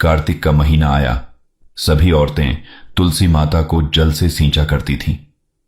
कार्तिक का महीना आया। सभी औरतें तुलसी माता को जल से सींचा करती थीं।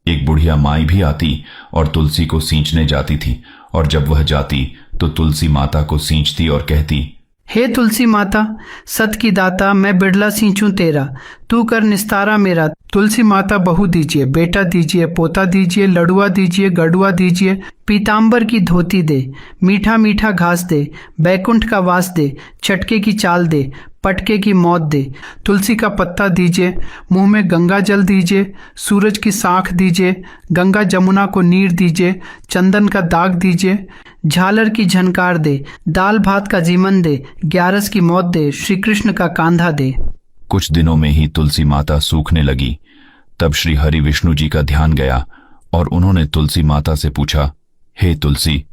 एक बुढ़िया माई भी आती और तुलसी को सींचने जाती थी, और जब वह जाती तो तुलसी माता को सींचती और कहती, हे तुलसी माता, सत की दाता, मैं बिड़ला सींचूं तेरा, तू कर निस्तारा मेरा। तुलसी माता बहू दीजिए, बेटा दीजिए, पोता दीजिए, लड़ुआ दीजिए, गड़ुआ दीजिए, पीतांबर की धोती दे, मीठा मीठा घास दे, बैकुंठ का वास दे, चटके की चाल दे, पटके की मौत दे। तुलसी का पत्ता दीजिए, मुंह में गंगा जल दीजिए, सूरज की साख दीजिए, गंगा जमुना को नीर दीजिए, चंदन का दाग दीजिए, झालर की झनकार दे, दाल भात का जीवन दे, ग्यारस की मौत दे, श्री कृष्ण का कांधा दे। कुछ दिनों में ही तुलसी माता सूखने लगी। तब श्री हरि विष्णु जी का ध्यान गया और उन्होंने तुलसी माता से पूछा, हे तुलसी,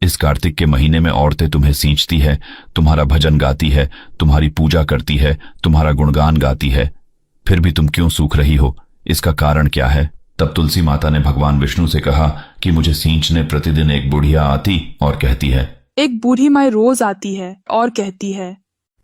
इस कार्तिक के महीने में औरतें तुम्हें सींचती है, तुम्हारा भजन गाती है, तुम्हारी पूजा करती है, तुम्हारा गुणगान गाती है, फिर भी तुम क्यों सूख रही हो? इसका कारण क्या है? तब तुलसी माता ने भगवान विष्णु से कहा कि मुझे सींचने प्रतिदिन एक बुढ़िया आती और कहती है, एक बूढ़ी माई रोज आती है और कहती है,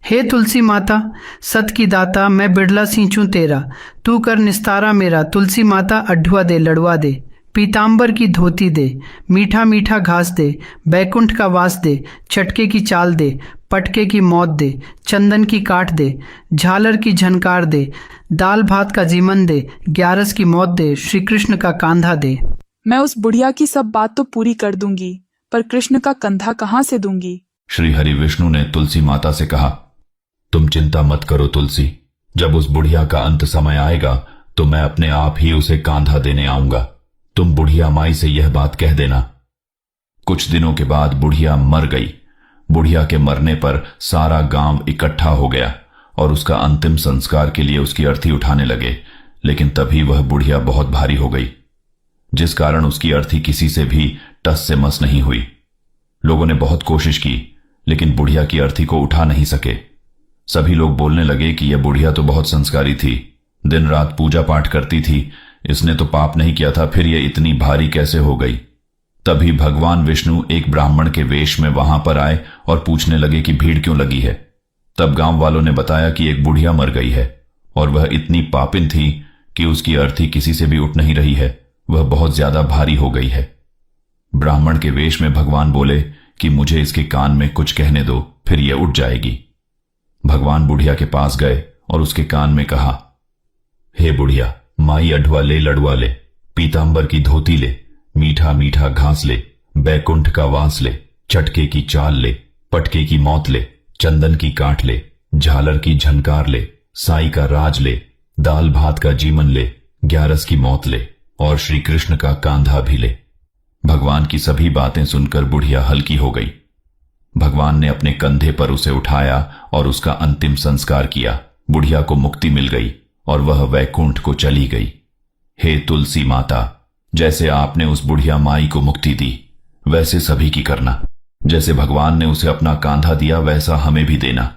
हे तुलसी माता, सत की दाता, मैं बिड़ला सींचूं तेरा, तू कर निस्तारा मेरा। तुलसी माता अढुआ दे, लड़ुआ दे, पीतांबर की धोती दे, मीठा मीठा घास दे, बैकुंठ का वास दे, चटके की चाल दे, पटके की मौत दे, चंदन की काट दे, झालर की झनकार दे, दाल भात का जीवन दे, ग्यारस की मौत दे, श्री कृष्ण का कांधा दे। मैं उस बुढ़िया की सब बात तो पूरी कर दूंगी, पर कृष्ण का कंधा कहाँ से दूंगी? श्री हरि विष्णु ने तुलसी माता से कहा, तुम चिंता मत करो तुलसी, जब उस बुढ़िया का अंत समय आएगा तो मैं अपने आप ही उसे कांधा देने आऊंगा। तुम बुढ़िया माई से यह बात कह देना। कुछ दिनों के बाद बुढ़िया मर गई। बुढ़िया के मरने पर सारा गांव इकट्ठा हो गया और उसका अंतिम संस्कार के लिए उसकी अर्थी उठाने लगे, लेकिन तभी वह बुढ़िया बहुत भारी हो गई, जिस कारण उसकी अर्थी किसी से भी टस से मस नहीं हुई। लोगों ने बहुत कोशिश की, लेकिन बुढ़िया की अर्थी को उठा नहीं सके। सभी लोग बोलने लगे कि यह बुढ़िया तो बहुत संस्कारी थी, दिन रात पूजा पाठ करती थी, इसने तो पाप नहीं किया था, फिर यह इतनी भारी कैसे हो गई? तभी भगवान विष्णु एक ब्राह्मण के वेश में वहां पर आए और पूछने लगे कि भीड़ क्यों लगी है। तब गांव वालों ने बताया कि एक बुढ़िया मर गई है और वह इतनी पापिन थी कि उसकी अर्थी किसी से भी उठ नहीं रही है, वह बहुत ज्यादा भारी हो गई है। ब्राह्मण के वेश में भगवान बोले कि मुझे इसके कान में कुछ कहने दो, फिर यह उठ जाएगी। भगवान बुढ़िया के पास गए और उसके कान में कहा, हे बुढ़िया, माई अढवा ले, लड़ुआ ले, पीतांबर की धोती ले, मीठा मीठा घास ले, बैकुंठ का वास ले, चटके की चाल ले, पटके की मौत ले, चंदन की काट ले, झालर की झनकार ले, साई का राज ले, दाल भात का जीवन ले, ग्यारस की मौत ले, और श्री कृष्ण का कांधा भी ले। भगवान की सभी बातें सुनकर बुढ़िया हल्की हो गई। भगवान ने अपने कंधे पर उसे उठाया और उसका अंतिम संस्कार किया। बुढ़िया को मुक्ति मिल गई और वह वैकुंठ को चली गई। हे तुलसी माता, जैसे आपने उस बुढ़िया माई को मुक्ति दी, वैसे सभी की करना। जैसे भगवान ने उसे अपना कांधा दिया, वैसा हमें भी देना।